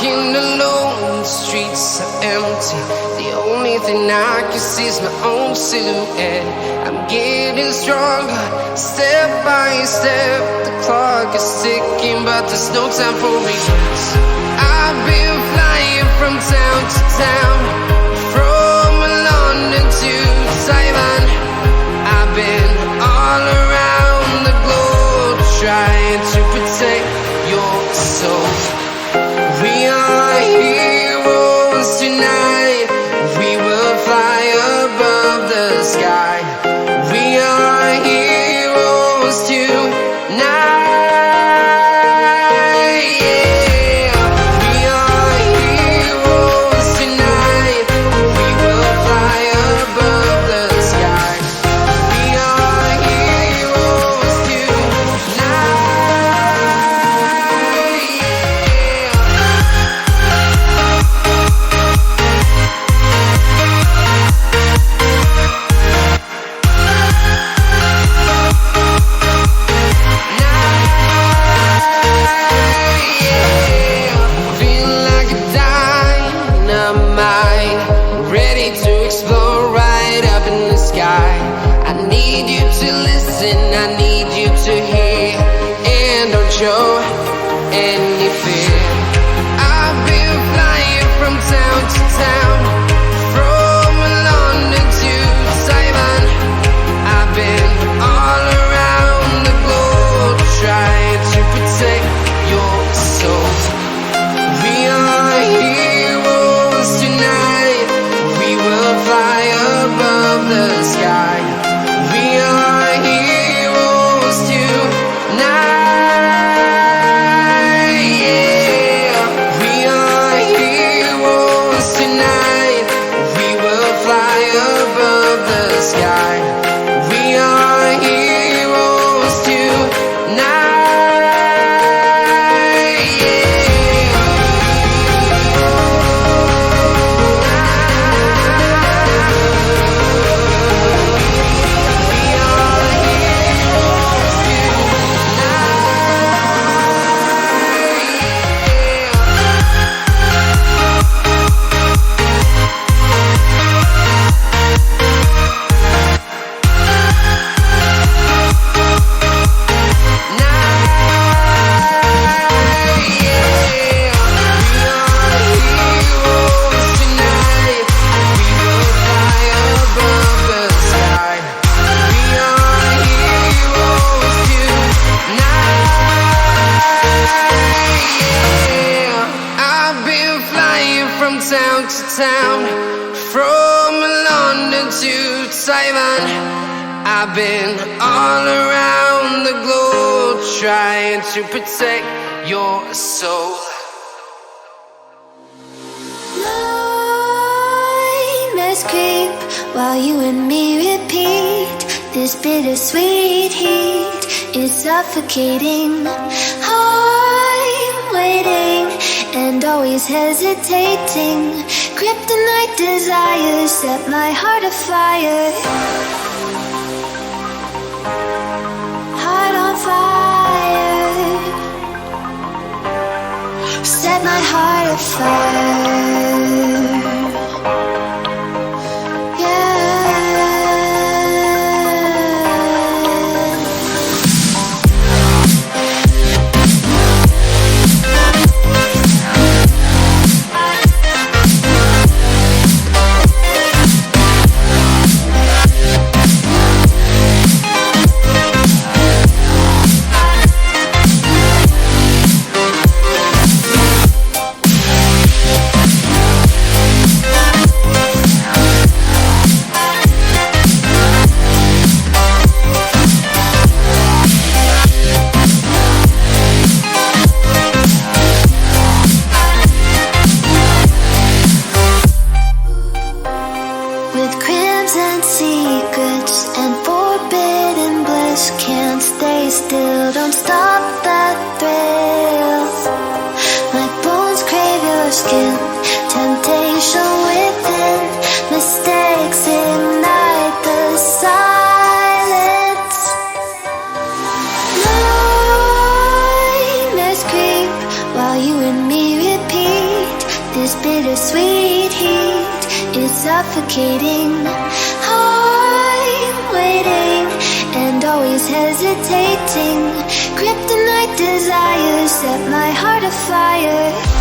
walking alone, the streets are empty. The only thing I can see is my own silhouette. I'm getting stronger, step by step. The clock is ticking, but there's no time for regrets. I've been flying from town to town, from London to Taiwan. I've been all around the globe, trying to protect your soul. We are heroes tonight. We will fly above the sky. We are heroes tonight. Yeah. We are heroes tonight. We will fly above the sky. We are heroes tonight. I need you to hear and don't show any fear. I've been flying from town to town, from London to Taiwan. I've been all around the globe, trying to protect your soul. We are heroes tonight. We will fly above the sky. We are heroes tonight, yeah. We are heroes tonight. We will fly above the sky. We are heroes tonight, yeah. From town to town, from London to Taiwan. I've been all around the globe, trying to protect your soul. Nightmares creep while you and me repeat. This bittersweet heat is suffocating. I'm waiting and always hesitating. Kryptonite desires set my heart afire. Heart on fire. Set my heart afire. While you and me repeat bittersweet heat is suffocating. I'm waiting and always hesitating. Kryptonite desires set my heart afire.